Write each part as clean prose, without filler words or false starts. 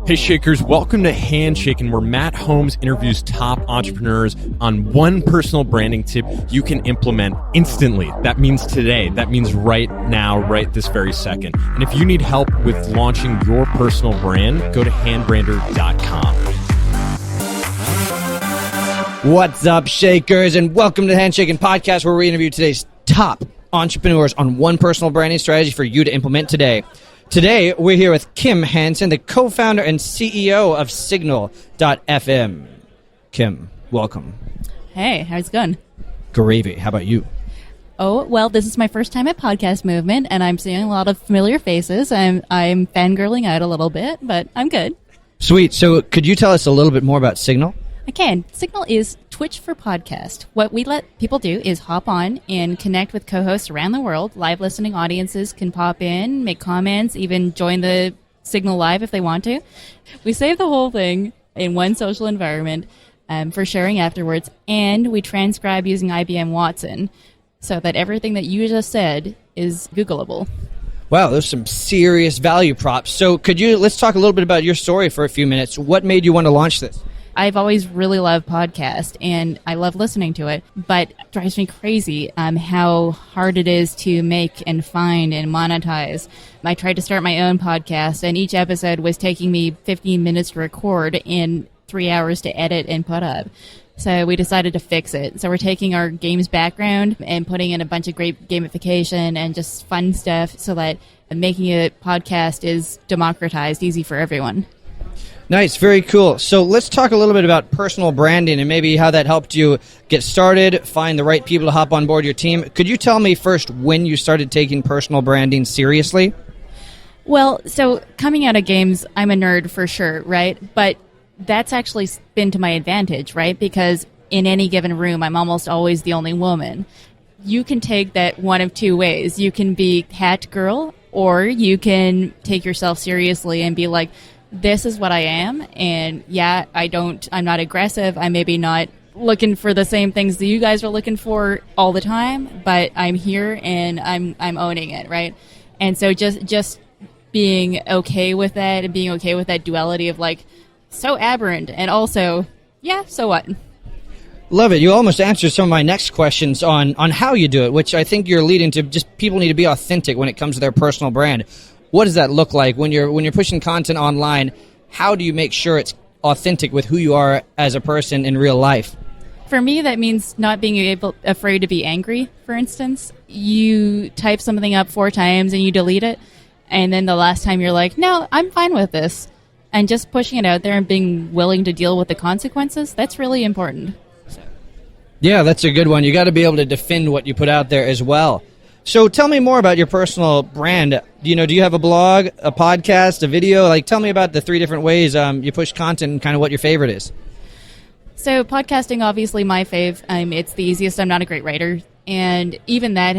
Hey Shakers, welcome to Handshaking, where Matt Holmes interviews top entrepreneurs on one personal branding tip you can implement instantly. That means today. That means right now, right this very second. And if you need help with launching your personal brand, go to handbrander.com. What's up, Shakers, and welcome to the Handshaking Podcast, where we interview today's top entrepreneurs on one personal branding strategy for you to implement today. Today, we're here with Kim Hansen, the co-founder and CEO of Signal.fm. Kim, welcome. Hey, how's it going? Gravy. How about you? Oh, well, this is my first time at Podcast Movement, and I'm seeing a lot of familiar faces. I'm fangirling out a little bit, but I'm good. Sweet. So could you tell us a little bit more about Signal? I can. Signal is Twitch for podcast. What we let people do is hop on and connect with co-hosts around the world. Live listening audiences can pop in, make comments, even join the Signal Live if they want to. We save the whole thing in one social environment for sharing afterwards, and we transcribe using IBM Watson so that everything that you just said is Googleable. Wow, there's some serious value props. So let's talk a little bit about your story for a few minutes. What made you want to launch this? I've always really loved podcasts, and I love listening to it, but it drives me crazy how hard it is to make and find and monetize. I tried to start my own podcast, and each episode was taking me 15 minutes to record and 3 hours to edit and put up. So we decided to fix it. So we're taking our games background and putting in a bunch of great gamification and just fun stuff so that making a podcast is democratized, easy for everyone. Nice, very cool. So let's talk a little bit about personal branding and maybe how that helped you get started, find the right people to hop on board your team. Could you tell me first when you started taking personal branding seriously? Well, so coming out of games, I'm a nerd for sure, right? But that's actually been to my advantage, right? Because in any given room, I'm almost always the only woman. You can take that one of two ways. You can be hat girl, or you can take yourself seriously and be like, this is what I am, and yeah, I'm not aggressive. I'm maybe not looking for the same things that you guys are looking for all the time, but I'm here and I'm owning it, right? And so just being okay with that and being okay with that duality of like, so aberrant and also, yeah, so what? Love it. You almost answered some of my next questions on how you do it, which I think you're leading to. Just people need to be authentic when it comes to their personal brand. What does that look like when you're pushing content online? How do you make sure it's authentic with who you are as a person in real life? For me, that means not being afraid to be angry, for instance. You type something up 4 times and you delete it, and then the last time you're like, no, I'm fine with this. And just pushing it out there and being willing to deal with the consequences, that's really important. Yeah, that's a good one. You got to be able to defend what you put out there as well. So tell me more about your personal brand. Do you have a blog, a podcast, a video? Like, tell me about the 3 different ways you push content and kind of what your favorite is. So podcasting, obviously my fave. It's the easiest. I'm not a great writer. And even that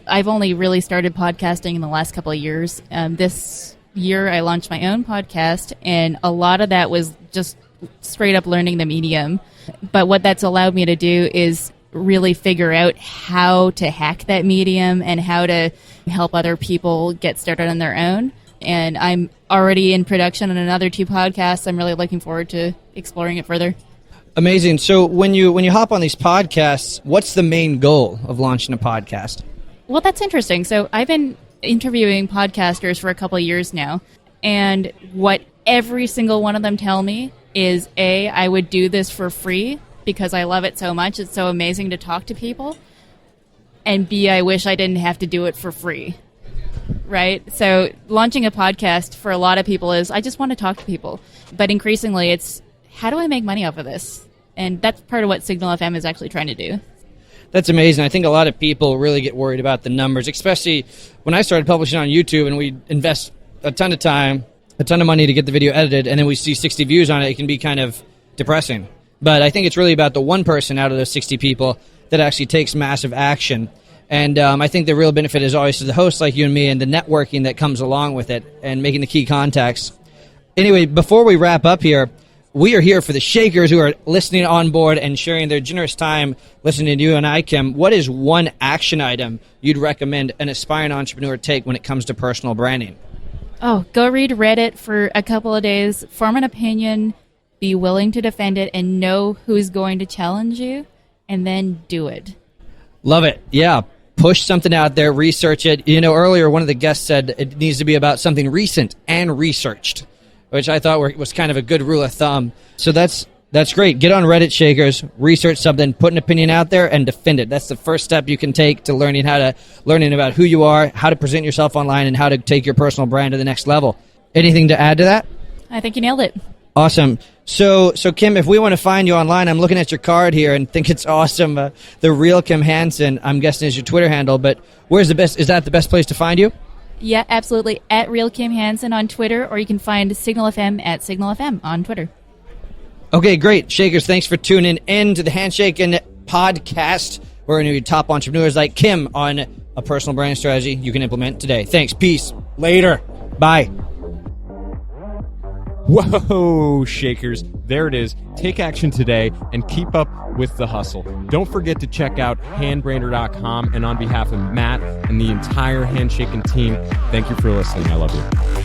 I've only really started podcasting in the last couple of years. This year I launched my own podcast, and a lot of that was just straight up learning the medium. But what that's allowed me to do is really figure out how to hack that medium and how to help other people get started on their own. And I'm already in production on another 2 podcasts. I'm really looking forward to exploring it further. Amazing. So when you hop on these podcasts, what's the main goal of launching a podcast? Well, that's interesting. So I've been interviewing podcasters for a couple of years now, and what every single one of them tell me is, A, I would do this for free because I love it so much. It's so amazing to talk to people. And B, I wish I didn't have to do it for free, right? So launching a podcast for a lot of people is, I just want to talk to people. But increasingly, it's, how do I make money off of this? And that's part of what Signal FM is actually trying to do. That's amazing. I think a lot of people really get worried about the numbers, especially when I started publishing on YouTube and we invest a ton of time, a ton of money to get the video edited, and then we see 60 views on it. It can be kind of depressing. But I think it's really about the one person out of those 60 people that actually takes massive action. And I think the real benefit is always to the hosts like you and me and the networking that comes along with it and making the key contacts. Anyway, before we wrap up here, we are here for the Shakers who are listening on board and sharing their generous time listening to you and I, Kim. What is one action item you'd recommend an aspiring entrepreneur take when it comes to personal branding? Oh, go read Reddit for a couple of days, form an opinion, be willing to defend it, and know who's going to challenge you, and then do it. Love it. Yeah. Push something out there, research it. You know, earlier one of the guests said it needs to be about something recent and researched, which I thought was kind of a good rule of thumb. So that's great. Get on Reddit, Shakers, research something, put an opinion out there, and defend it. That's the first step you can take to learning about who you are, how to present yourself online, and how to take your personal brand to the next level. Anything to add to that? I think you nailed it. Awesome. So Kim, if we want to find you online, I'm looking at your card here and think it's awesome. The Real Kim Hansen, I'm guessing, is your Twitter handle, but is that the best place to find you? Yeah, absolutely. At Real Kim Hansen on Twitter, or you can find Signal FM at Signal FM on Twitter. Okay, great. Shakers, thanks for tuning in to the Handshaking podcast. We're going to top entrepreneurs like Kim on a personal brand strategy you can implement today. Thanks. Peace. Later. Bye. Whoa, Shakers. There it is. Take action today and keep up with the hustle. Don't forget to check out handbrander.com. And on behalf of Matt and the entire Handshaking team, thank you for listening. I love you.